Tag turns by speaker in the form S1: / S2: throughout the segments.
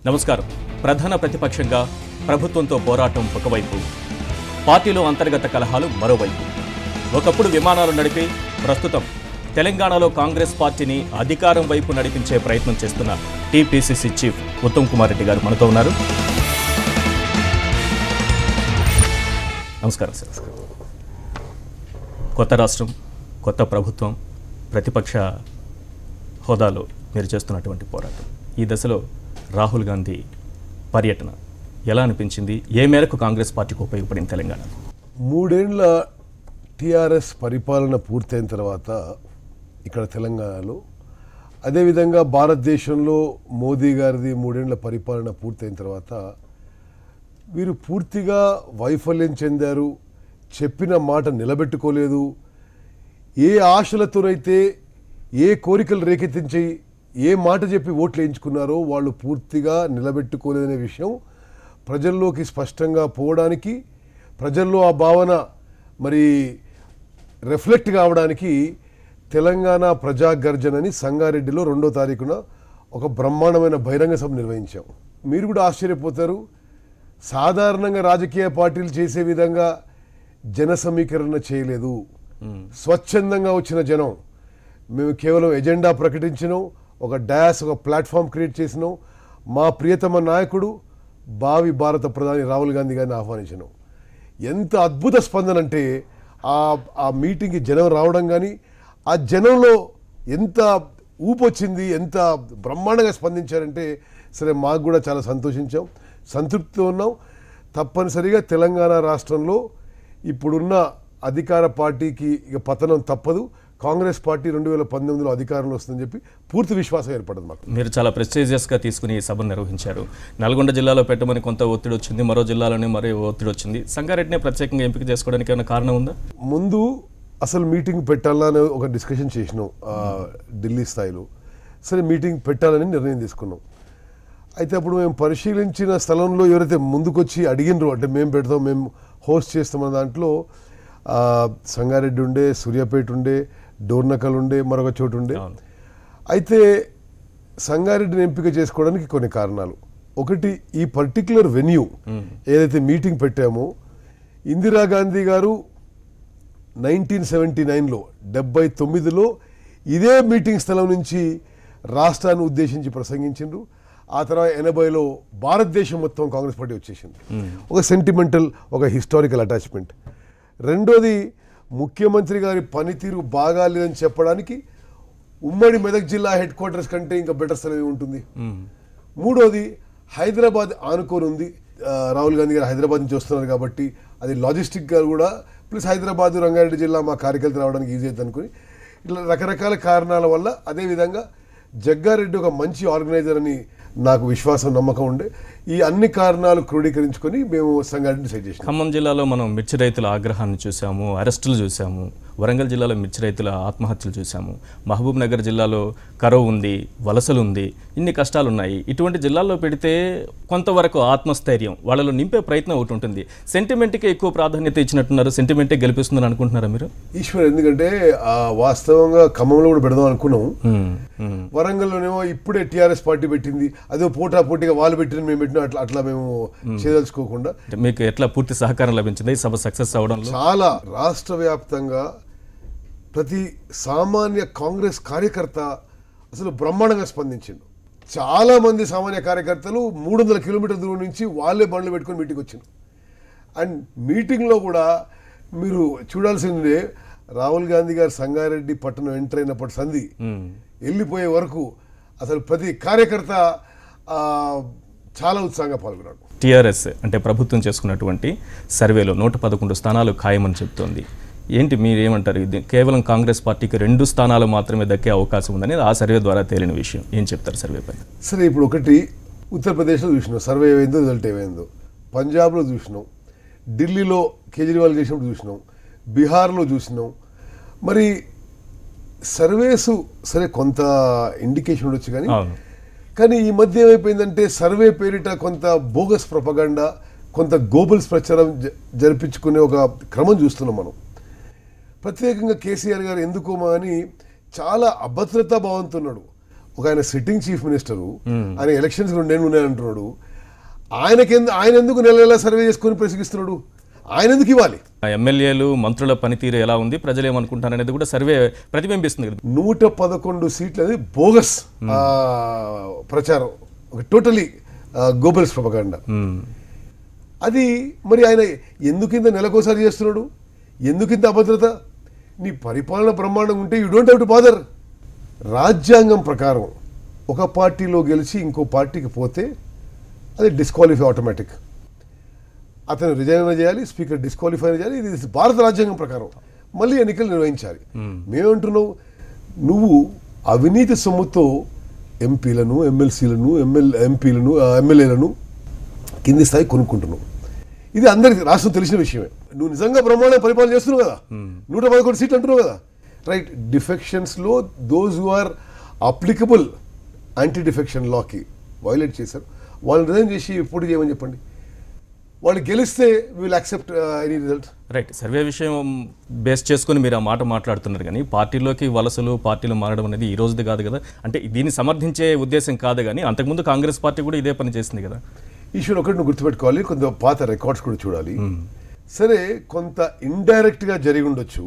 S1: నమస్కారం. ప్రధాన ప్రతిపక్షంగా ప్రభుత్వంతో పోరాటం ఒకవైపు, పార్టీలో అంతర్గత కలహాలు మరోవైపు. ఒకప్పుడు విమానాలు నడిపి ప్రస్తుతం తెలంగాణలో కాంగ్రెస్ పార్టీని అధికారం వైపు నడిపించే ప్రయత్నం చేస్తున్న టీపీసీసీ చీఫ్ ఉత్తమ్ కుమార్ రెడ్డి గారు మనతో ఉన్నారు. నమస్కారం సార్. కొత్త రాష్ట్రం, కొత్త ప్రభుత్వం, ప్రతిపక్ష హోదాలో మీరు చేస్తున్నటువంటి పోరాటం, ఈ దశలో రాహుల్ గాంధీ పర్యటన ఎలా అనిపించింది? ఏ మేరకు కాంగ్రెస్ పార్టీకి ఉపయోగపడింది తెలంగాణ?
S2: 3 ఏళ్ల టీఆర్ఎస్ పరిపాలన పూర్తయిన తర్వాత ఇక్కడ తెలంగాణలో, అదేవిధంగా భారతదేశంలో మోదీ గారిది 3 ఏళ్ల పరిపాలన పూర్తయిన తర్వాత వీరు పూర్తిగా వైఫల్యం చెందారు. చెప్పిన మాట నిలబెట్టుకోలేదు. ఏ ఆశలతోనైతే, ఏ కోరికలు రేకెత్తించి, ఏ మాట చెప్పి ఓట్లు వేయించుకున్నారో వాళ్ళు పూర్తిగా నిలబెట్టుకోలేదనే విషయం ప్రజల్లోకి స్పష్టంగా పోవడానికి, ప్రజల్లో ఆ భావన మరి రిఫ్లెక్ట్ కావడానికి తెలంగాణ ప్రజాగర్జనని సంగారెడ్డిలో 2వ తారీఖున ఒక బ్రహ్మాండమైన బహిరంగ సభ నిర్వహించాం. మీరు కూడా ఆశ్చర్యపోతారు. సాధారణంగా రాజకీయ పార్టీలు చేసే విధంగా జన సమీకరణ చేయలేదు. స్వచ్ఛందంగా వచ్చిన జనం. మేము కేవలం ఎజెండా ప్రకటించినాం, ఒక డాష్, ఒక ప్లాట్ఫామ్ క్రియేట్ చేసినాం. మా ప్రియతమ నాయకుడు భావి భారత ప్రధాని రాహుల్ గాంధీ గారిని ఆహ్వానించినాం. ఎంత అద్భుత స్పందన అంటే ఆ మీటింగ్కి జనం రావడం కానీ, ఆ జనంలో ఎంత ఊపొచ్చింది, ఎంత బ్రహ్మాండంగా స్పందించారంటే సరే మాకు కూడా చాలా సంతోషించాం, సంతృప్తితో ఉన్నాం. తప్పనిసరిగా తెలంగాణ రాష్ట్రంలో ఇప్పుడున్న అధికార పార్టీకి ఇక పతనం తప్పదు. కాంగ్రెస్ పార్టీ 2019లో అధికారంలో వస్తుందని చెప్పి పూర్తి విశ్వాసం ఏర్పడదు మాకు.
S1: మీరు చాలా ప్రెస్టీజియస్గా తీసుకుని ఈ సభను నిర్వహించారు. నల్గొండ జిల్లాలో పెట్టమని కొంత ఒత్తిడి వచ్చింది, మరో జిల్లాలోనే మరో ఒత్తిడి వచ్చింది. సంగారెడ్డిని ప్రత్యేకంగా ఎంపిక చేసుకోవడానికి ఏమైనా కారణం ఉందా?
S2: ముందు అసలు మీటింగ్ పెట్టాలని ఒక డిస్కషన్ చేసినాం ఢిల్లీ స్థాయిలో. సరే మీటింగ్ పెట్టాలని నిర్ణయం తీసుకున్నాం. అయితే అప్పుడు మేము పరిశీలించిన స్థలంలో ఎవరైతే ముందుకొచ్చి అడిగినరో, అంటే మేము పెడతాం, మేము హోస్ట్ చేస్తామన్న దాంట్లో సంగారెడ్డి ఉండే, సూర్యాపేట ఉండే, డోర్నకల్ ఉండే, మరొక చోటు ఉండే. అయితే సంగారెడ్డిని ఎంపిక చేసుకోవడానికి కొన్ని కారణాలు. ఒకటి, ఈ పర్టిక్యులర్ వెన్యూ ఏదైతే మీటింగ్ పెట్టామో, ఇందిరాగాంధీ గారు 1979లో 79లో ఇదే మీటింగ్ స్థలం నుంచి రాష్ట్రాన్ని ఉద్దేశించి ప్రసంగించిండ్రు. ఆ తర్వాత 80లో భారతదేశం మొత్తం కాంగ్రెస్ పార్టీ వచ్చేసింది. ఒక సెంటిమెంటల్, ఒక హిస్టారికల్ అటాచ్మెంట్. రెండోది, ముఖ్యమంత్రి గారి పనితీరు బాగాలేదని చెప్పడానికి ఉమ్మడి మెదక్ జిల్లా హెడ్ క్వార్టర్స్ కంటే ఇంకా బెటర్ స్థలం ఉంటుంది. మూడోది, హైదరాబాద్ ఆనుకొని ఉంది. రాహుల్ గాంధీ గారు హైదరాబాద్ నుంచి వస్తున్నారు కాబట్టి అది లాజిస్టిక్గా కూడా, ప్లస్ హైదరాబాద్, రంగారెడ్డి జిల్లా మా కార్యకర్తలు రావడానికి ఈజీ అవుతుంది అనుకుని, ఇట్లా రకరకాల కారణాల వల్ల, అదేవిధంగా జగ్గారెడ్డి ఒక మంచి ఆర్గనైజర్ అని నాకు విశ్వాసం, నమ్మకం ఉండే. ఈ అన్ని కారణాలు క్రోడీకరించుకొని మేము సంగారెడ్డిని డిసైడ్ చేసాం.
S1: ఖమ్మం జిల్లాలో మనం మిర్చి రైతుల ఆగ్రహాన్ని చూసాము, అరెస్టులు చూసాము. వరంగల్ జిల్లాలో మిర్చి రైతుల ఆత్మహత్యలు చూసాము. మహబూబ్ నగర్ జిల్లాలో కరువు ఉంది, వలసలు ఉంది, ఇన్ని కష్టాలు ఉన్నాయి. ఇటువంటి జిల్లాల్లో పెడితే కొంతవరకు ఆత్మస్థైర్యం వాళ్ళలో నింపే ప్రయత్నం ఒకటి ఉంటుంది. సెంటిమెంట్కే ఎక్కువ ప్రాధాన్యత ఇచ్చినట్టున్నారు. సెంటిమెంటే గెలిపిస్తుందని అనుకుంటున్నారా మీరు?
S2: ఈశ్వర్, ఎందుకంటే వాస్తవంగా ఖమ్మంలో కూడా పెడదాం అనుకున్నాం. వరంగల్లోనేమో ఇప్పుడే టీఆర్ఎస్ పార్టీ పెట్టింది, అదే పోటాపోటీగా వాళ్ళు పెట్టిన మేము పెట్టిన, అట్లా మేము చేయదలుచుకోకుండా.
S1: మీకు ఎట్లా పూర్తి సహకారం లభించింది ఈ సభ సక్సెస్ అవ్వడంలో?
S2: చాలా రాష్ట్ర వ్యాప్తంగా ప్రతి సామాన్య కాంగ్రెస్ కార్యకర్త అసలు బ్రహ్మాండంగా స్పందించిండు. చాలా మంది సామాన్య కార్యకర్తలు 300 కిలోమీటర్ల దూరం నుంచి వాళ్ళే బండ్లు పెట్టుకొని మీటింగ్ వచ్చింది. అండ్ మీటింగ్లో కూడా మీరు చూడాల్సిందే, రాహుల్ గాంధీ గారు సంగారెడ్డి పట్టణం ఎంటర్ అయినప్పటి సంధి వెళ్ళిపోయే వరకు అసలు ప్రతి కార్యకర్త చాలా ఉత్సాహంగా పాల్గొన్నాడు.
S1: టీఆర్ఎస్ అంటే ప్రభుత్వం చేసుకున్నటువంటి సర్వేలో 111 స్థానాలు ఖాయమని చెప్తోంది. ఏంటి మీరేమంటారు? ఇది కేవలం కాంగ్రెస్ పార్టీకి 2 స్థానాలు మాత్రమే దక్కే అవకాశం ఉందని ఆ సర్వే ద్వారా తేలిన విషయం. ఏం చెప్తారు సర్వే పైన?
S2: సరే, ఇప్పుడు ఒకటి, ఉత్తరప్రదేశ్లో చూసినాం సర్వే ఏమైందో, రిజల్ట్ ఏమైందో. పంజాబ్లో చూసినాం, ఢిల్లీలో కేజ్రీవాల్ చేసినప్పుడు చూసినాం, బీహార్లో చూసినాం. మరి సర్వేసు సరే కొంత ఇండికేషన్ ఉండొచ్చు, కానీ ఈ మధ్య ఏమైపోయిందంటే సర్వే పేరిట కొంత బోగస్ ప్రొపగండా, కొంత గోబల్స్ ప్రచారం జరిపించుకునే ఒక క్రమం చూస్తున్నాం మనం. ప్రత్యేకంగా కేసీఆర్ గారు ఎందుకోమా అని చాలా అభద్రతా భావంతో ఉన్నాడు. ఒక ఆయన సిట్టింగ్ చీఫ్ మినిస్టరు, ఆయన ఎలక్షన్స్ 2 ఏళ్ళు ఉన్నాయంటున్నాడు. ఆయన ఎందుకు నెల నెల సర్వే చేసుకొని ప్రసంగిస్తున్నాడు? ఆయన ఎందుకు ఇవ్వాలి?
S1: ఎమ్మెల్యేలు మంత్రుల పనితీరు ఎలా ఉంది, ప్రజలు ఏమనుకుంటారు అనేది కూడా సర్వే ప్రతిబింబిస్తుంది కదా.
S2: 111 సీట్లు అనేది బోగస్ ప్రచారం, ఒక టోటలీ గోబల్స్ ప్రొపగండా. అది మరి ఆయన ఎందుకింత నెలకోసారి చేస్తున్నాడు? ఎందుకింత అభద్రత? నీ పరిపాలన బ్రహ్మాండంగా ఉంటే you don't have to bother. రాజ్యాంగం ప్రకారం ఒక పార్టీలో గెలిచి ఇంకో పార్టీకి పోతే అది డిస్క్వాలిఫై ఆటోమేటిక్. అతను రిజైన్ చేయాలి, స్పీకర్ డిస్క్వాలిఫై చేయాలి. ఇది భారత రాజ్యాంగం ప్రకారం మళ్ళీ ఎన్నికలు నిర్వహించాలి. మేమంటున్నావు, నువ్వు అవినీతి సొమ్ముతో ఎంపీలను, ఎమ్మెల్సీలను, ఎమ్మెల్యేలను కింది స్థాయి కొనుక్కుంటున్నావు. ఇది అందరికి రాష్ట్రం తెలిసిన విషయమే. నువ్వు నిజంగా బ్రహ్మాండ పరిపాలన చేస్తున్నావు కదా, 111 సీట్లు అంటున్నావు కదా, రైట్. డిఫెక్షన్స్లో those who are applicable anti defection లాకి వైలేట్ చేశారు, వాళ్ళని రిజైన్ చేసి ఎప్పుడు చేయమని చెప్పండి. వాళ్ళు గెలిస్తే will accept any result.
S1: Right. Survey విషయం బేస్ చేసుకుని మీరు ఆ మాట మాట్లాడుతున్నారు, కానీ పార్టీలోకి వలసలు, పార్టీలు మారడం అనేది ఈ రోజుది కాదు కదా. అంటే దీన్ని సమర్థించే ఉద్దేశం కాదు, కానీ అంతకుముందు కాంగ్రెస్ పార్టీ కూడా ఇదే పని చేసింది కదా.
S2: ఈశ్వర్ ఒకటి నువ్వు గుర్తుపెట్టుకోవాలి, కొంత పాత రికార్డ్స్ కూడా చూడాలి. సరే, కొంత ఇండైరెక్ట్గా జరిగి ఉండొచ్చు.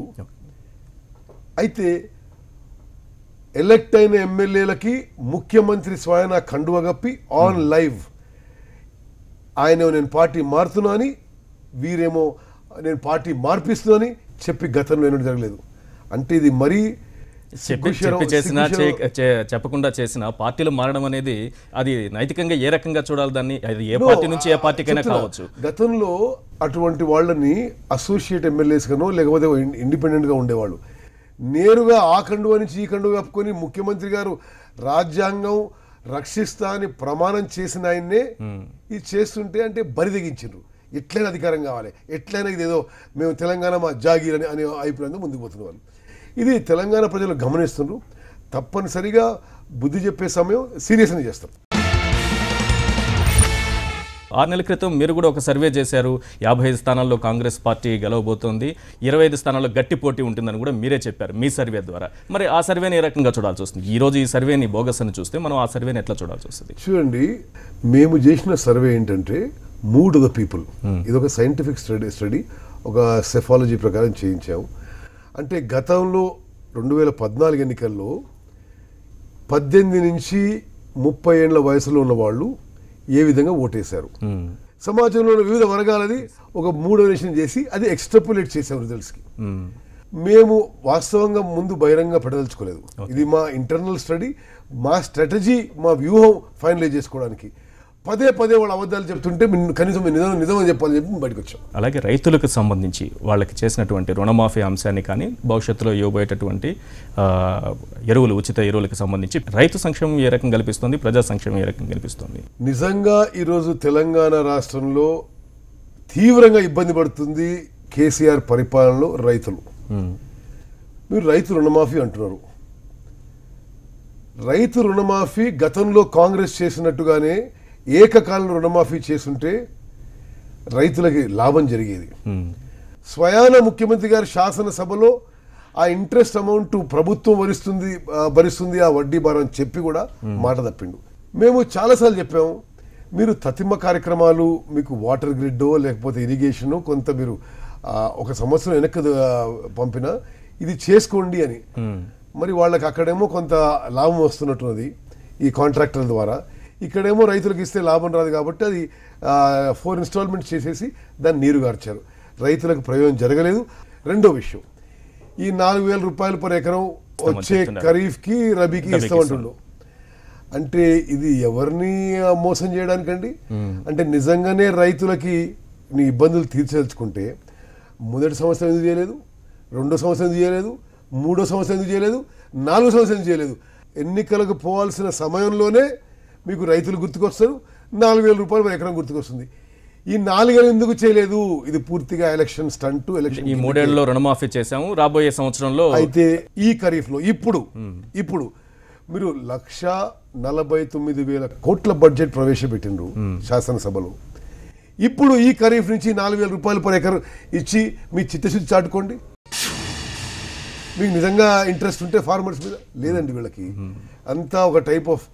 S2: అయితే ఎలక్ట్ అయిన ఎమ్మెల్యేలకి ముఖ్యమంత్రి స్వయాన కండువ కప్పి ఆన్ లైవ్ ఆయన నేను పార్టీ మారుతున్నా అని, వీరేమో నేను పార్టీ మార్పిస్తున్నా అని చెప్పి గతంలో ఏమీ జరగలేదు. అంటే ఇది మరీ
S1: చెప్పకుండా చేసిన పార్టీలు మారడం అనేది అది నైతికంగా ఏ రకంగా చూడాలి దాన్ని? అది ఏ పార్టీ నుంచి ఏ పార్టీకైనా కావచ్చు.
S2: గతంలో అటువంటి వాళ్ళని అసోసియేట్ ఎమ్మెల్యేస్ గానో లేకపోతే ఇండిపెండెంట్గా ఉండేవాళ్ళు. నేరుగా ఆ కండువ నుంచి ఈ కండువ కప్పుకొని ముఖ్యమంత్రి గారు రాజ్యాంగం రక్షిస్తా అని ప్రమాణం చేసిన ఆయన్నే ఇది చేస్తుంటే అంటే బరి తెగించారు. ఎట్లయినా అధికారం కావాలి, ఎట్లయినా ఇదేదో మేము తెలంగాణ మా జాగీర్ అనే అభిప్రాయంతో ముందుకు పోతున్న వాళ్ళు. ఇది తెలంగాణ ప్రజలు గమనిస్తున్నారు. తప్పనిసరిగా బుద్ధి చెప్పే సమయం సీరియస్గా చేస్తారు.
S1: 6 నెలల క్రితం మీరు కూడా ఒక సర్వే చేశారు. 55 స్థానాల్లో కాంగ్రెస్ పార్టీ గెలవబోతోంది, 25 స్థానాల్లో గట్టి పోటీ ఉంటుందని కూడా మీరే చెప్పారు మీ సర్వే ద్వారా. మరి ఆ సర్వేని ఏ రకంగా చూడాల్సి వస్తుంది? ఈ రోజు ఈ సర్వేని బోగస్ అని చూస్తే మనం ఆ సర్వేని ఎట్లా చూడాల్సి వస్తుంది?
S2: చూడండి, మేము చేసిన సర్వే ఏంటంటే మూడ్ ఆఫ్ ద పీపుల్. ఇది ఒక సైంటిఫిక్ స్టడీ, ఒక సెఫాలజీ ప్రకారం చేయించాము. అంటే గతంలో 2014 ఎన్నికల్లో 18 నుంచి 30 ఏళ్ల వయసులో ఉన్న వాళ్ళు ఏ విధంగా ఓటేశారు, సమాజంలో వివిధ వర్గాలది ఒక మూడోనేషన్ చేసి అది ఎక్స్ట్రాపులేట్ చేసాం రిజల్ట్స్కి. మేము వాస్తవంగా ముందు బహిరంగ పెట్టదలుచుకోలేదు. ఇది మా ఇంటర్నల్ స్టడీ, మా స్ట్రాటజీ, మా వ్యూహం ఫైనలైజ్ చేసుకోవడానికి. పదే వాళ్ళు అబద్ధాలు చెప్తుంటే కనీసం నిజం చెప్పాలని చెప్పి బయటకు వచ్చాం.
S1: అలాగే రైతులకు సంబంధించి వాళ్ళకి చేసినటువంటి రుణమాఫీ అంశాన్ని కానీ, భవిష్యత్తులో ఇవ్వబోయేటటువంటి ఎరువులు, ఉచిత ఎరువులకు సంబంధించి రైతు సంక్షేమం ఏ రకంగా కల్పిస్తుంది, ప్రజా సంక్షేమం ఏ రకంగా కల్పిస్తుంది?
S2: నిజంగా ఈరోజు తెలంగాణ రాష్ట్రంలో తీవ్రంగా ఇబ్బంది పడుతుంది కేసీఆర్ పరిపాలనలో రైతులు. మీరు రైతు రుణమాఫీ అంటున్నారు. రైతు రుణమాఫీ గతంలో కాంగ్రెస్ చేసినట్టుగానే ఏకకాలంలో రుణమాఫీ చేస్తుంటే రైతులకి లాభం జరిగేది. స్వయాన ముఖ్యమంత్రి గారి శాసనసభలో ఆ ఇంట్రెస్ట్ అమౌంట్ ప్రభుత్వం భరిస్తుంది ఆ వడ్డీ భారం చెప్పి కూడా మాట తప్పిండు. మేము చాలాసార్లు చెప్పాము, మీరు తతిమ కార్యక్రమాలు, మీకు వాటర్ గ్రిడ్డో లేకపోతే ఇరిగేషనో కొంత మీరు ఒక సంవత్సరం వెనక్కి పంపినా ఇది చేసుకోండి అని. మరి వాళ్ళకి అక్కడేమో కొంత లాభం వస్తున్నట్టున్నది ఈ కాంట్రాక్టర్ల ద్వారా, ఇక్కడేమో రైతులకు ఇస్తే లాభం రాదు కాబట్టి అది 4 ఇన్స్టాల్మెంట్స్ చేసేసి దాన్ని నీరుగార్చారు. రైతులకు ప్రయోజనం జరగలేదు. రెండో విషయం, ఈ 4,000 రూపాయలు పర్ ఎకరం వచ్చే ఖరీఫ్కి రబీకి ఇస్తామంటుండు. అంటే ఇది ఎవరిని మోసం చేయడానికండి? అంటే నిజంగానే రైతులకి నీ ఇబ్బందులు తీర్చదలుచుకుంటే మొదటి సంవత్సరం ఎందుకు చేయలేదు, రెండో సంవత్సరం ఎందుకు చేయలేదు, మూడో సంవత్సరం ఎందుకు చేయలేదు, 4వ సంవత్సరం ఎందుకు చేయలేదు? ఎన్నికలకు పోవాల్సిన సమయంలోనే మీకు రైతులు గుర్తుకొస్తారు, 4,000 రూపాయలు పర్ ఎకరం గుర్తుకొస్తుంది. ఈ 4 ఎందుకు చేయలేదు? ఇది పూర్తిగా ఎలక్షన్ స్టంట్. ఎలక్షన్
S1: ఈ 3 ఏళ్లలో రుణమాఫీ చేశాము, రాబోయే సంవత్సరంలో
S2: అయితే ఈ ఖరీఫ్లో ఇప్పుడు మీరు 1,49,000 కోట్ల బడ్జెట్ ప్రవేశపెట్టిండ్రు శాసనసభలో. ఇప్పుడు ఈ ఖరీఫ్ నుంచి 4,000 రూపాయలు పర్ ఎకరం ఇచ్చి మీ చిత్తశుద్ధి చాటుకోండి. మీకు నిజంగా ఇంట్రెస్ట్ ఉంటే ఫార్మర్స్ మీద లేదండి వీళ్ళకి అంతా ఒక టైప్ ఆఫ్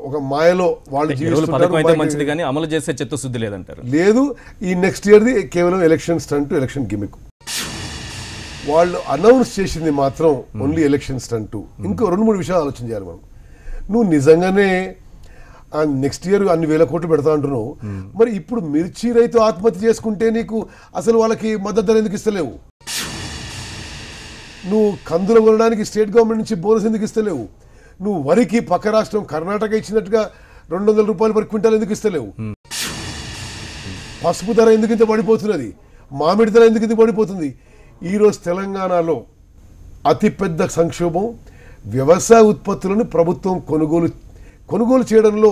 S2: ఒక మాయలో వాళ్ళు
S1: పథకం అయితే మంచిది కానీ అమలు చేసే చిత్తశుద్ధి లేదంటారు.
S2: లేదు. ఈ నెక్స్ట్ ఇయర్ది కేవలం ఎలక్షన్ స్టంట్, ఎలక్షన్ గిమిక్. వాళ్ళు అనౌన్స్ చేసింది మాత్రం ఓన్లీ ఎలక్షన్ స్టంట్. ఇంకో 2-3 విషయాలు ఆలోచన చేయాలి మనం. నువ్వు నిజంగానే నెక్స్ట్ ఇయర్ అన్ని వేల కోట్లు పెడతా అంటున్నావు, మరి ఇప్పుడు మిర్చి రైతు ఆత్మహత్య చేసుకుంటే నీకు అసలు వాళ్ళకి మద్దతు ధర ఎందుకు ఇస్తలేవు? నువ్వు కందులు కొనడానికి స్టేట్ గవర్నమెంట్ నుంచి బోనస్ ఎందుకు ఇస్తలేవు? నువ్వు వరికి పక్క రాష్ట్రం కర్ణాటక ఇచ్చినట్టుగా 200 రూపాయలు per క్వింటాల్ ఎందుకు ఇస్తలేవు? పసుపు ధర ఎందుకు ఇంత పడిపోతున్నది? మామిడి ధర ఎందుకు ఇంత పడిపోతుంది? ఈరోజు తెలంగాణలో అతిపెద్ద సంక్షోభం. వ్యవసాయ ఉత్పత్తులను ప్రభుత్వం కొనుగోలు చేయడంలో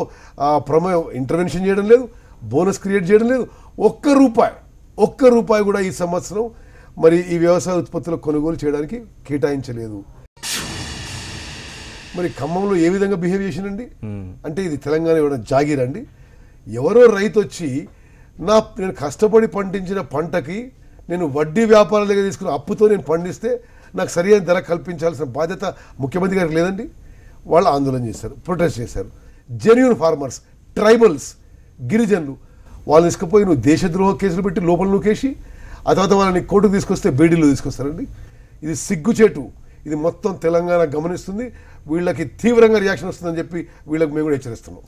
S2: ప్రమేయం ఇంటర్వెన్షన్ చేయడం లేదు, బోనస్ క్రియేట్ చేయడం లేదు. ఒక్క రూపాయి కూడా ఈ సంవత్సరం మరి ఈ వ్యవసాయ ఉత్పత్తుల కొనుగోలు చేయడానికి కేటాయించలేదు. మరి ఖమ్మంలో ఏ విధంగా బిహేవ్ చేసినండి? అంటే ఇది తెలంగాణ ఇవ్వడం జాగీరండి. ఎవరో రైతు వచ్చి నేను కష్టపడి పండించిన పంటకి నేను వడ్డీ వ్యాపారాల దగ్గర తీసుకున్న అప్పుతో నేను పండిస్తే నాకు సరైన ధర కల్పించాల్సిన బాధ్యత ముఖ్యమంత్రి గారికి లేదండి. వాళ్ళు ఆందోళన చేశారు, ప్రొటెస్ట్ చేశారు. జెన్యూన్ ఫార్మర్స్, ట్రైబల్స్, గిరిజనులు వాళ్ళు తీసుకుపోయి నువ్వు దేశద్రోహ కేసులు పెట్టి లోపల నూకేసి ఆ తర్వాత వాళ్ళని కోర్టుకు తీసుకొస్తే బేడీలో తీసుకొస్తారండి. ఇది సిగ్గుచేటు. ఇది మొత్తం తెలంగాణ గమనిస్తుంది. వీళ్ళకి తీవ్రంగా రియాక్షన్ వస్తుందని చెప్పి వీళ్ళకి మేము కూడా హెచ్చరిస్తున్నాం.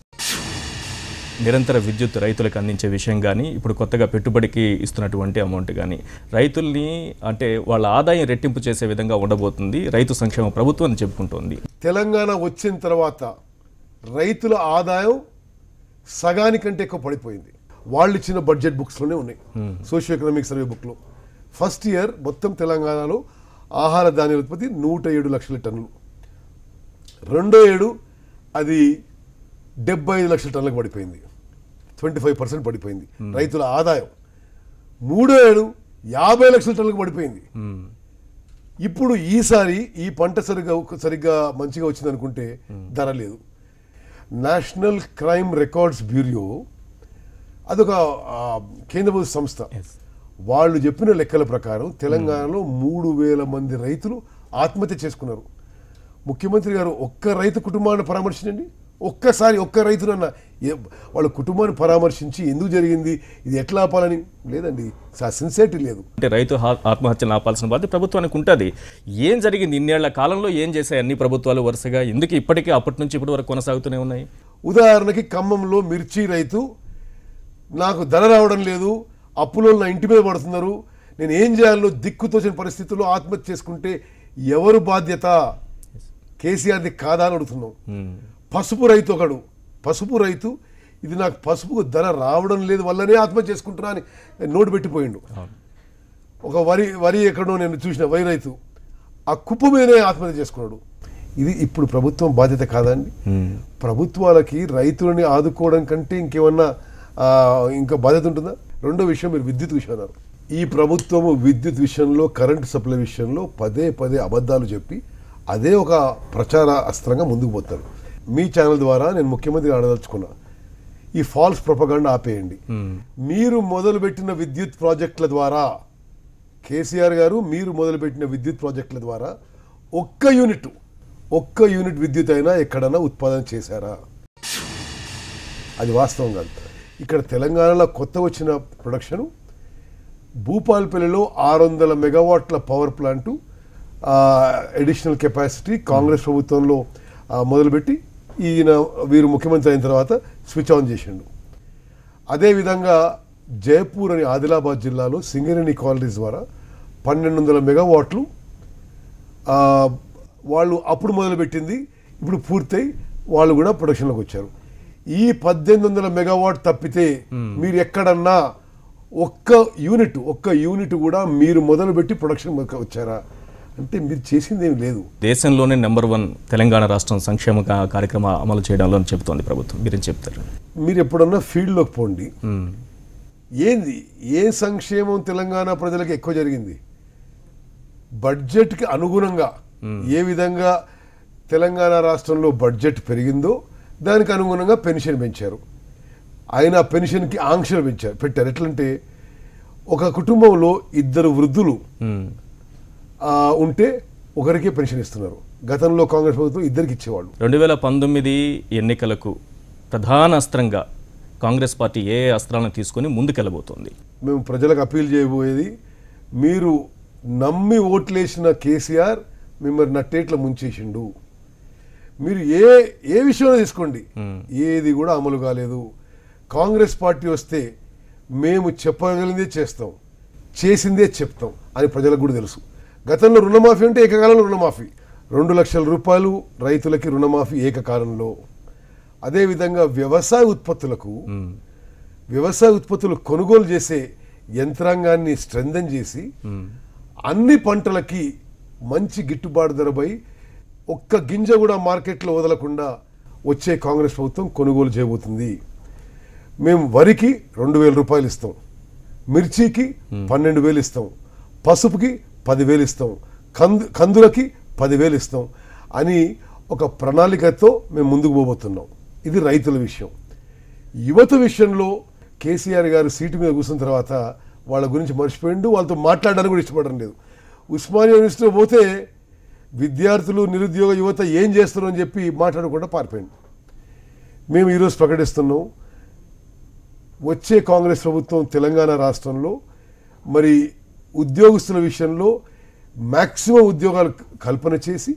S1: నిరంతర విద్యుత్ రైతులకు అందించే విషయం కానీ, ఇప్పుడు కొత్తగా పెట్టుబడికి ఇస్తున్నటువంటి అమౌంట్ కానీ రైతుల్ని అంటే వాళ్ళ ఆదాయం రెట్టింపు చేసే విధంగా ఉండబోతుంది రైతు సంక్షేమ ప్రభుత్వం అని చెప్పుకుంటోంది.
S2: తెలంగాణ వచ్చిన తర్వాత రైతుల ఆదాయం సగానికంటే ఎక్కువ పడిపోయింది. వాళ్ళు ఇచ్చిన బడ్జెట్ బుక్స్లోనే ఉన్నాయి, సోషియో ఎకనామిక్ సర్వే బుక్లో. ఫస్ట్ ఇయర్ మొత్తం తెలంగాణలో ఆహార ధాన్యాల ఉత్పత్తి 107 లక్షల టన్నులు. రెండో ఏడు అది 75 లక్షల టన్నులకు పడిపోయింది, 25% పడిపోయింది రైతుల ఆదాయం. మూడో ఏడు 50 లక్షల టన్నులకు పడిపోయింది. ఇప్పుడు ఈసారి ఈ పంట సరిగ్గా మంచిగా వచ్చింది అనుకుంటే ధర లేదు. నేషనల్ క్రైమ్ రికార్డ్స్ బ్యూరో అదొక కేంద్ర ప్రభుత్వ సంస్థ. వాళ్ళు చెప్పిన లెక్కల ప్రకారం తెలంగాణలో 3,000 మంది రైతులు ఆత్మహత్య చేసుకున్నారు. ముఖ్యమంత్రి గారు ఒక్క రైతు కుటుంబాన్ని పరామర్శించండి, ఒక్కసారి ఒక్క రైతునన్న వాళ్ళ కుటుంబాన్ని పరామర్శించి ఎందుకు జరిగింది, ఇది ఎట్లా ఆపాలని లేదండి. సిన్సియారిటీ లేదు.
S1: అంటే రైతు ఆత్మహత్యను ఆపాల్సిన బాధ్యత ప్రభుత్వానికి ఉంటుంది. ఏం జరిగింది ఇన్నేళ్ల కాలంలో? ఏం చేశాయి అన్ని ప్రభుత్వాలు వరుసగా? ఎందుకు ఇప్పటికీ అప్పటి నుంచి ఇప్పటి వరకు కొనసాగుతూనే ఉన్నాయి?
S2: ఉదాహరణకి ఖమ్మంలో మిర్చి రైతు నాకు ధర రావడం లేదు, అప్పులో నా ఇంటి మీద పడుతున్నారు, నేను ఏం చేయాలో దిక్కుతోచిన పరిస్థితుల్లో ఆత్మహత్య చేసుకుంటే ఎవరు బాధ్యత? కేసీఆర్ది కాదా అని అడుగుతున్నాం. పసుపు రైతు ఇది నాకు పసుపుకు ధర రావడం లేదు వల్లనే ఆత్మహత్య చేసుకుంటున్నా అని నోటు పెట్టిపోయిండు. ఒక వరి ఎక్కడో నేను చూసిన వరి రైతు ఆ కుప్ప మీదనే ఆత్మహత్య చేసుకున్నాడు. ఇది ఇప్పుడు ప్రభుత్వం బాధ్యత కాదండి? ప్రభుత్వాలకి రైతులని ఆదుకోవడం కంటే ఇంకేమన్నా ఇంకా బాధ్యత ఉంటుందా? రెండో విషయం, మీరు విద్యుత్ విషయం అన్నారు. ఈ ప్రభుత్వము విద్యుత్ విషయంలో, కరెంటు సప్లై విషయంలో పదే అబద్ధాలు చెప్పి అదే ఒక ప్రచార అస్త్రంగా ముందుకు పోతారు. మీ ఛానల్ ద్వారా నేను ముఖ్యమంత్రి అడదలుచుకున్నా, ఈ ఫాల్స్ ప్రొపగండా ఆపేయండి. మీరు మొదలుపెట్టిన విద్యుత్ ప్రాజెక్టుల ద్వారా, కేసీఆర్ గారు మీరు మొదలుపెట్టిన విద్యుత్ ప్రాజెక్టుల ద్వారా ఒక్క యూనిట్ విద్యుత్ అయినా ఎక్కడన్నా ఉత్పాదన చేశారా? అది వాస్తవం కాదు. ఇక్కడ తెలంగాణలో కొత్త వచ్చిన ప్రొడక్షను భూపాల్పల్లిలో 600 మెగావాట్ల power plant additional capacity Congress ప్రభుత్వంలో మొదలుపెట్టి వీరు ముఖ్యమంత్రి అయిన తర్వాత స్విచ్ ఆన్ చేసిండు. అదేవిధంగా జైపూర్ అని ఆదిలాబాద్ జిల్లాలో సింగరేణి కాలనీస్ ద్వారా 1200 మెగావాట్లు వాళ్ళు అప్పుడు మొదలుపెట్టింది, ఇప్పుడు పూర్తయి వాళ్ళు కూడా ప్రొడక్షన్లోకి వచ్చారు. ఈ 1800 మెగావాట్ తప్పితే మీరు ఎక్కడన్నా ఒక్క యూనిట్ కూడా మీరు మొదలుపెట్టి ప్రొడక్షన్ వచ్చారా అంటే మీరు చేసింది ఏమి లేదు.
S1: దేశంలోనే నెంబర్ 1 తెలంగాణ రాష్ట్రం సంక్షేమ కార్యక్రమ అమలు చేయడంలో చెబుతోంది ప్రభుత్వం. మీరేం చెప్తారు?
S2: మీరు ఎప్పుడన్నా ఫీల్డ్లోకి పోండి, ఏ సంక్షేమం తెలంగాణ ప్రజలకు ఎక్కువ జరిగింది? బడ్జెట్కి అనుగుణంగా ఏ విధంగా తెలంగాణ రాష్ట్రంలో బడ్జెట్ పెరిగిందో దానికి అనుగుణంగా పెన్షన్ పెంచారు. ఆయన పెన్షన్కి ఆంక్షలు పెట్టారు. ఎట్లంటే ఒక కుటుంబంలో 2 వృద్ధులు ఉంటే ఒకరికే పెన్షన్ ఇస్తున్నారు. గతంలో కాంగ్రెస్ ప్రభుత్వం ఇద్దరికి ఇచ్చేవాళ్ళు.
S1: 2019 ఎన్నికలకు ప్రధాన అస్త్రంగా కాంగ్రెస్ పార్టీ ఏ అస్త్రాలను తీసుకొని ముందుకెళ్ళబోతోంది?
S2: మేము ప్రజలకు అప్పీల్ చేయబోయేది, మీరు నమ్మి ఓట్లేసిన కేసీఆర్ మిమ్మల్ని నట్టేట్ల ముంచేసిండు. మీరు ఏ విషయంలో తీసుకోండి, ఏది కూడా అమలు కాలేదు. కాంగ్రెస్ పార్టీ వస్తే మేము చెప్పగలిగిందే చేస్తాం, చేసిందే చెప్తాం అని ప్రజలకు కూడా తెలుసు. గతంలో రుణమాఫీ అంటే ఏకకాలంలో రుణమాఫీ, 2 లక్షల రూపాయలు రైతులకి రుణమాఫీ ఏకకాలంలో. అదేవిధంగా వ్యవసాయ ఉత్పత్తులు కొనుగోలు చేసే యంత్రాంగాన్ని స్ట్రెంథన్ చేసి అన్ని పంటలకి మంచి గిట్టుబాటు ధరపై ఒక్క గింజ కూడా మార్కెట్లో వదలకుండా వచ్చే కాంగ్రెస్ ప్రభుత్వం కొనుగోలు చేయబోతుంది. మేము వరికి 2,000 రూపాయలు ఇస్తాం, మిర్చికి 12,000 ఇస్తాం, పసుపుకి 10,000 ఇస్తాం, కందులకి 10,000 ఇస్తాం అని ఒక ప్రణాళికతో మేము ముందుకు పోబోతున్నాం. ఇది రైతుల విషయం. యువత విషయంలో కేసీఆర్ గారు సీటు మీద కూర్చున్న తర్వాత వాళ్ళ గురించి మర్చిపోయిండు, వాళ్ళతో మాట్లాడడానికి కూడా ఇష్టపడడం లేదు. ఉస్మానియా యూనివర్సిటీలో పోతే విద్యార్థులు, నిరుద్యోగ యువత ఏం చేస్తారు అని చెప్పి మాట్లాడకుండా పారిపోయింది. మేము ఈరోజు ప్రకటిస్తున్నాం, వచ్చే కాంగ్రెస్ ప్రభుత్వం తెలంగాణ రాష్ట్రంలో మరి ఉద్యోగస్తుల విషయంలో మ్యాక్సిమం ఉద్యోగాలు కల్పన చేసి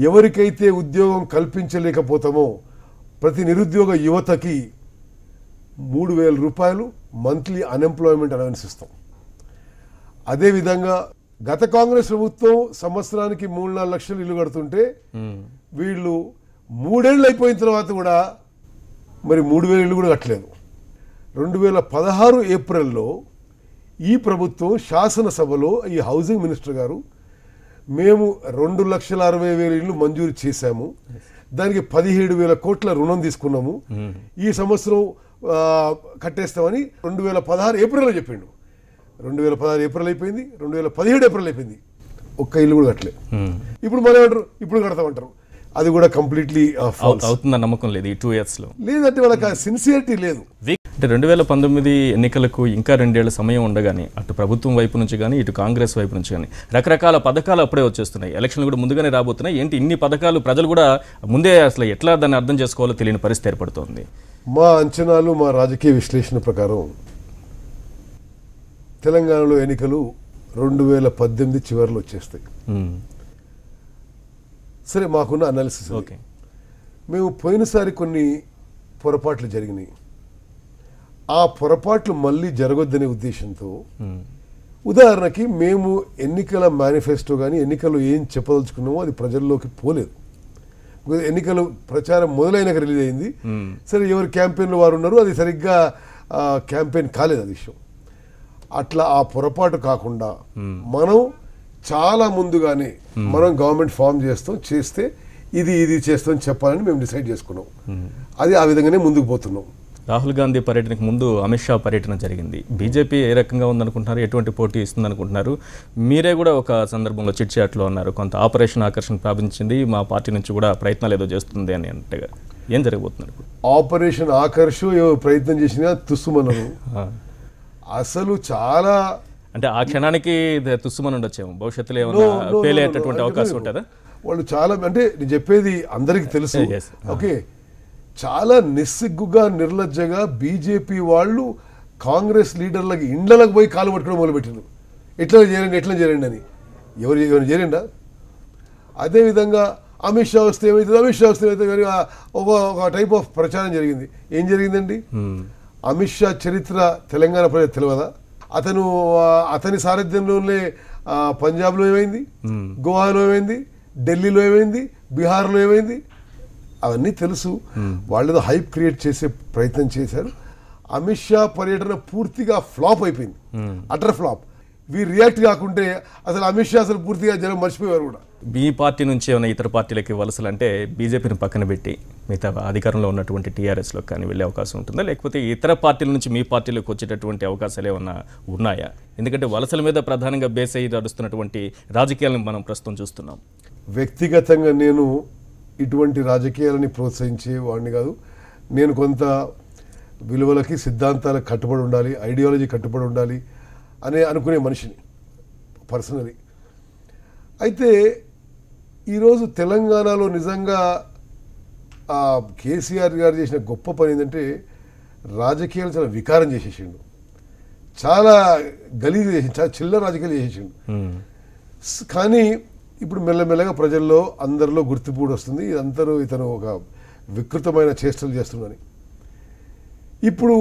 S2: ఎవరికైతే ఉద్యోగం కల్పించలేకపోతామో ప్రతి నిరుద్యోగ యువతకి 3,000 రూపాయలు మంత్లీ అన్ఎంప్లాయ్మెంట్ అలవెన్స్ ఇస్తాం. అదేవిధంగా గత కాంగ్రెస్ ప్రభుత్వం సంవత్సరానికి 3-4 లక్షలు ఇల్లు కడుతుంటే వీళ్ళు 3 ఏళ్ళు అయిపోయిన తర్వాత కూడా మరి 3,000 ఇల్లు కూడా కట్టలేదు. 2016 ఏప్రిల్లో ఈ ప్రభుత్వం శాసనసభలో ఈ హౌసింగ్ మినిస్టర్ గారు మేము 2,60,000 ఇళ్ళు మంజూరు చేశాము, దానికి 17,000 కోట్ల రుణం తీసుకున్నాము, ఈ సంవత్సరం కట్టేస్తామని 2016 ఏప్రిల్లో చెప్పిండు. 2016 ఏప్రిల్ అయిపోయింది, 2017 ఏప్రిల్ అయిపోయింది, ఒక్క ఇల్లు కూడా కట్టలేదు. ఇప్పుడు మనం ఏమంటారు, ఇప్పుడు కడతామంటారు. అది కూడా కంప్లీట్లీ
S1: అవుతుందా నమ్మకం లేదు ఈ 2 yearsలో.
S2: లేదంటే వాళ్ళకి సిన్సియరిటీ లేదు.
S1: అంటే 2019 ఎన్నికలకు ఇంకా 2 ఏళ్ల సమయం ఉండగానే అటు ప్రభుత్వం వైపు నుంచి కానీ ఇటు కాంగ్రెస్ వైపు నుంచి కానీ రకరకాల పథకాలు అప్పుడే వచ్చేస్తున్నాయి, ఎలక్షన్లు కూడా ముందుగానే రాబోతున్నాయి. ఏంటి ఇన్ని పథకాలు, ప్రజలు కూడా ముందే అసలు ఎట్లా దాన్ని అర్థం చేసుకోవాలో తెలియని పరిస్థితి ఏర్పడుతోంది.
S2: మా అంచనాలు, మా రాజకీయ విశ్లేషణ ప్రకారం తెలంగాణలో ఎన్నికలు 2018 చివరిలో వచ్చేస్తాయి. సరే, మాకున్న అనాలిసిస్ ఓకే. మేము పోయినసారి కొన్ని పొరపాట్లు జరిగినాయి, ఆ పొరపాట్లు మళ్ళీ జరగొద్దనే ఉద్దేశంతో ఉదాహరణకి మేము ఎన్నికల మేనిఫెస్టో కానీ ఎన్నికల్లో ఏం చెప్పదలుచుకున్నామో అది ప్రజల్లోకి పోలేదు. ఎన్నికలు ప్రచారం మొదలైనాక రిలీజ్ అయింది. సరే, ఎవరు క్యాంపెయిన్లో వారు ఉన్నారు, అది సరిగ్గా క్యాంపెయిన్ కాలేదు. అది విషయం అట్లా ఆ పొరపాటు కాకుండా మనం చాలా ముందుగానే మనం గవర్నమెంట్ ఫామ్ చేస్తే ఇది చేస్తాం చెప్పాలని మేము డిసైడ్ చేసుకున్నాం. అది ఆ విధంగానే ముందుకు పోతున్నాం.
S1: రాహుల్ గాంధీ పర్యటనకు ముందు అమిత్ షా పర్యటన జరిగింది. బీజేపీ ఏ రకంగా ఉందనుకుంటున్నారు, ఎటువంటి పోటీ ఇస్తుంది అనుకుంటున్నారు? మీరే కూడా ఒక సందర్భంలో చిట్ చాట్లో అన్నారు, కొంత ఆపరేషన్ ఆకర్షణ ప్రారంభించింది, మా పార్టీ నుంచి కూడా ప్రయత్నాలు ఏదో చేస్తుంది అని అంటగా. ఏం జరగబోతున్నారు?
S2: ఆపరేషన్ ఆకర్ష్ ప్రయత్నం చేసినా తుస్సుమన్నారు. అసలు చాలా
S1: అంటే ఆ క్షణానికి తుస్సుమని ఉండొచ్చేమో, భవిష్యత్తులో ఏమైనా పేలేటటువంటి అవకాశం ఉంటుందా?
S2: వాళ్ళు చాలా, అంటే నేను చెప్పేది అందరికీ తెలుసు. ఓకే, చాలా నిస్సిగ్గుగా, నిర్లజ్జగా బీజేపీ వాళ్ళు కాంగ్రెస్ లీడర్లకి ఇండ్లకు పోయి కాలు పట్టుకోవడం మొదలుపెట్టిండ్రు. ఎట్లా చేయండి అని. ఎవరు చేయండా? అదేవిధంగా అమిత్ షా వస్తే ఏమైతే ఒక టైప్ ఆఫ్ ప్రచారం జరిగింది. ఏం జరిగిందండి? అమిత్ షా చరిత్ర తెలంగాణ ప్రజలకు తెలియదా? అతని సారథ్యంలోనే పంజాబ్లో ఏమైంది, గోవాలో ఏమైంది, ఢిల్లీలో ఏమైంది, బీహార్లో ఏమైంది, అవన్నీ తెలుసు. వాళ్ళు హైప్ క్రియేట్ చేసే ప్రయత్నం చేశారు. అమిత్ షా పర్యటన పూర్తిగా ఫ్లాప్ అయిపోయింది, అటర్ ఫ్లాప్. వీరు రియాక్ట్ కాకుంటే అసలు అమిత్ షా అసలు పూర్తిగా జనం మర్చిపోయారు కూడా.
S1: మీ పార్టీ నుంచి ఏమైనా ఇతర పార్టీలకి వలసలు అంటే బీజేపీని పక్కన పెట్టి మిగతా అధికారంలో ఉన్నటువంటి టీఆర్ఎస్లో కానీ వెళ్ళే అవకాశం ఉంటుందా, లేకపోతే ఇతర పార్టీల నుంచి మీ పార్టీలోకి వచ్చేటటువంటి అవకాశాలు ఏమన్నా ఉన్నాయా? ఎందుకంటే వలసల మీద ప్రధానంగా బేస్ అయ్యి నడుస్తున్నటువంటి రాజకీయాలను మనం ప్రస్తుతం చూస్తున్నాం.
S2: వ్యక్తిగతంగా నేను ఇటువంటి రాజకీయాలని ప్రోత్సహించే వాడిని కాదు. నేను కొంత విలువలకి, సిద్ధాంతాలకు కట్టుబడి ఉండాలి, ఐడియాలజీ కట్టుబడి ఉండాలి అనుకునే మనిషిని పర్సనలీ. అయితే ఈరోజు తెలంగాణలో నిజంగా కేసీఆర్ గారు చేసిన గొప్ప పని ఏంటంటే రాజకీయాలు చాలా వికారం చేసేసిండు, చాలా గలీజ్ చేసిండు, చాలా చిల్లర రాజకీయాలు చేసేసిండు. కానీ ఇప్పుడు మెల్లమెల్లగా ప్రజల్లో అందరిలో గుర్తింపు కూడా వస్తుంది, అందరూ ఇతను ఒక వికృతమైన చేష్టలు చేస్తున్నారని. ఇప్పుడు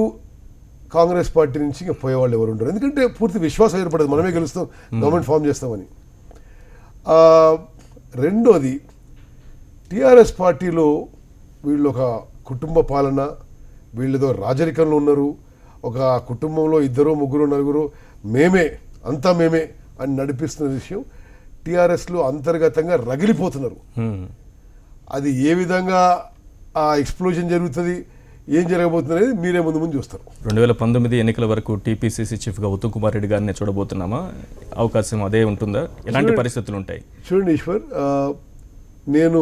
S2: కాంగ్రెస్ పార్టీ నుంచి ఇంకా పోయేవాళ్ళు ఎవరు ఉండరు, ఎందుకంటే పూర్తి విశ్వాసం ఏర్పడదు, మనమే గెలుస్తాం, గవర్నమెంట్ ఫామ్ చేస్తామని. రెండోది, టీఆర్ఎస్ పార్టీలో వీళ్ళు ఒక కుటుంబ పాలన, వీళ్ళేదో రాజరికంలో ఉన్నారు, ఒక కుటుంబంలో 2, 3, 4 మేమే అంతా మేమే అని నడిపిస్తున్న విషయం టీఆర్ఎస్లో అంతర్గతంగా రగిలిపోతున్నారు. అది ఏ విధంగా ఆ ఎక్స్ప్లోజన్ జరుగుతుంది, ఏం జరగబోతుంది అనేది మీరే ముందు చూస్తారు.
S1: 2019 ఎన్నికల వరకు టీపీసీసీ చీఫ్గా ఉత్తమ్ కుమార్ రెడ్డి గారిని చూడబోతున్నామా? అవకాశం అదే ఉంటుందా? ఎలాంటి పరిస్థితులు ఉంటాయి?
S2: చూడండి ఈశ్వర్, నేను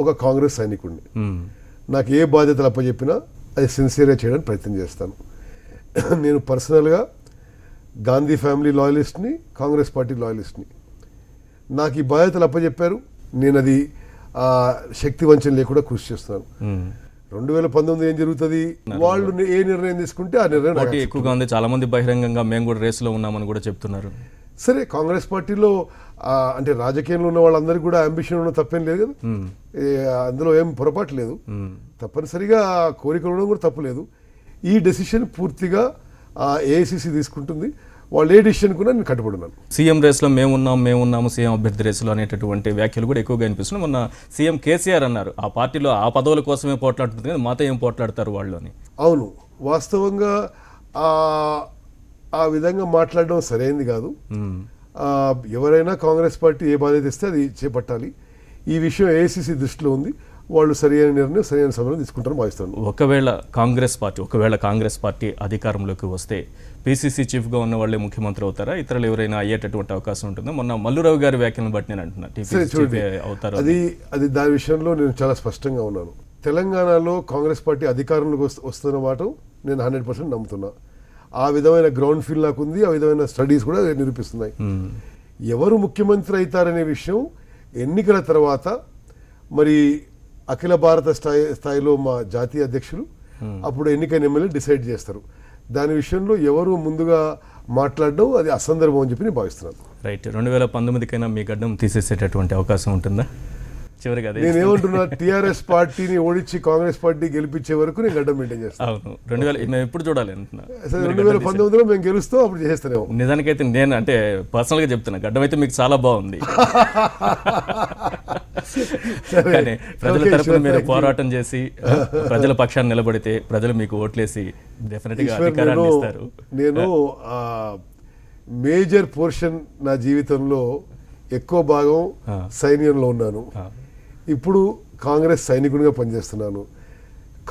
S2: ఒక కాంగ్రెస్ సైనికుడిని. నాకు ఏ బాధ్యతలు అప్పచెప్పినా అది సిన్సియర్గా చేయడానికి ప్రయత్నం చేస్తాను. నేను పర్సనల్గా గాంధీ ఫ్యామిలీ లాయలిస్ట్ని, కాంగ్రెస్ పార్టీ లాయలిస్ట్ని. నాకు ఈ బాధ్యతలు అప్పచెప్పారు, నేను అది శక్తి వంచన లేకుండా కృషి చేస్తున్నాను. 2019 ఏం జరుగుతుంది, వాళ్ళు ఏ నిర్ణయం తీసుకుంటే ఆ నిర్ణయం
S1: ఎక్కువగా ఉంది. చాలా మంది బహిరంగంగా మేము కూడా రేసులో ఉన్నామని కూడా చెప్తున్నారు.
S2: సరే, కాంగ్రెస్ పార్టీలో అంటే రాజకీయంలో ఉన్న వాళ్ళందరికీ కూడా అంబిషన్ ఉన్న తప్పేం లేదు కదా, అందులో ఏం పొరపాటు లేదు. తప్పనిసరిగా కోరిక ఉండడం కూడా తప్పులేదు. ఈ డెసిషన్ పూర్తిగా ఏఐసిసి తీసుకుంటుంది. వాళ్ళు ఏ డెసిషన్ కూడా నేను కట్టుబడున్నాను.
S1: సీఎం రేస్లో మేమున్నాము సీఎం అభ్యర్థి రేసులో అనేటటువంటి వ్యాఖ్యలు కూడా ఎక్కువగా అనిపిస్తున్నాయి. మొన్న సీఎం కేసీఆర్ అన్నారు, ఆ పార్టీలో ఆ పదవుల కోసమే పోట్లాడుతుంది కానీ మాతో ఏం పోట్లాడతారు వాళ్ళు అని.
S2: అవును, వాస్తవంగా ఆ విధంగా మాట్లాడడం సరైనది కాదు. ఎవరైనా కాంగ్రెస్ పార్టీ ఏ బాధ్యత ఇస్తే అది చేపట్టాలి. ఈ విషయం ఏఐసిసి దృష్టిలో ఉంది, వాళ్ళు సరైన నిర్ణయం సరైన సమయంలో తీసుకుంటారని భావిస్తాను.
S1: ఒకవేళ కాంగ్రెస్ పార్టీ అధికారంలోకి వస్తే పీసీసీ చీఫ్గా ఉన్న వాళ్ళే ముఖ్యమంత్రి అవుతారా? ఇతరులు ఎవరైనా అయ్యేటటువంటి అవకాశం ఉంటుందా? మొన్న మల్లురావు గారి వ్యాఖ్యలను బట్టి నేను అంటున్నా అవుతారు.
S2: అది దాని విషయంలో నేను చాలా స్పష్టంగా ఉన్నాను. తెలంగాణలో కాంగ్రెస్ పార్టీ అధికారంలోకి వస్తున్న మాట నేను 100% నమ్ముతున్నా. ఆ విధమైన గ్రౌండ్ ఫీల్ నాకు ఉంది, ఆ విధమైన స్టడీస్ కూడా నిరూపిస్తున్నాయి. ఎవరు ముఖ్యమంత్రి అవుతారనే విషయం ఎన్నికల తర్వాత మరి అఖిల భారత స్థాయిలో మా జాతీయ అధ్యక్షులు, అప్పుడు ఎన్నికైన ఎమ్మెల్యే డిసైడ్ చేస్తారు. దాని విషయంలో ఎవరు ముందుగా మాట్లాడడం అది అసందర్భం అని చెప్పి నేను భావిస్తున్నాను.
S1: రైట్. 2019కైనా మీ గడ్డం తీసేసేటటువంటి అవకాశం ఉంటుందా? చివరిగా
S2: నేనేమంటున్నా, టీఆర్ఎస్ పార్టీని ఓడించి కాంగ్రెస్ పార్టీ గెలిపించే వరకు నేను గడ్డం మెయింటైన్ చేస్తాను.
S1: అవును, మేము ఎప్పుడు చూడాలి అంటున్నా.
S2: 2019లో మేము గెలుస్తాం, అప్పుడు చేస్తానేమో.
S1: నిజానికైతే నేను అంటే పర్సనల్గా చెప్తున్నా, గడ్డం అయితే మీకు చాలా బాగుంది. కానీ ప్రజల తరపున మీరు పోరాటం చేసి ప్రజల పక్షాన్ని నిలబడితే ప్రజలు మీకు ఓట్లేసి డెఫినెట్గా అధికారాన్ని ఇస్తారు.
S2: నేను మేజర్ పోర్షన్ నా జీవితంలో ఎక్కువ భాగం సైన్యంలో ఉన్నాను. ఇప్పుడు కాంగ్రెస్ సైనికునిగా పనిచేస్తున్నాను.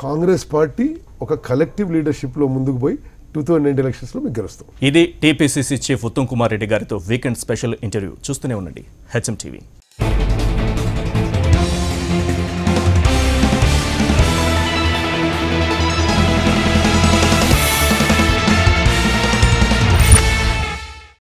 S2: కాంగ్రెస్ పార్టీ ఒక కలెక్టివ్ లీడర్షిప్లో ముందుకు పోయి 2019 ఎలక్షన్స్లో మీకు గెలుస్తాం.
S1: ఇది టీపీసీసీ చీఫ్ ఉత్తమ్ కుమార్ రెడ్డి గారితో వీకెండ్ స్పెషల్ ఇంటర్వ్యూ. చూస్తూనే ఉండండి HM TV.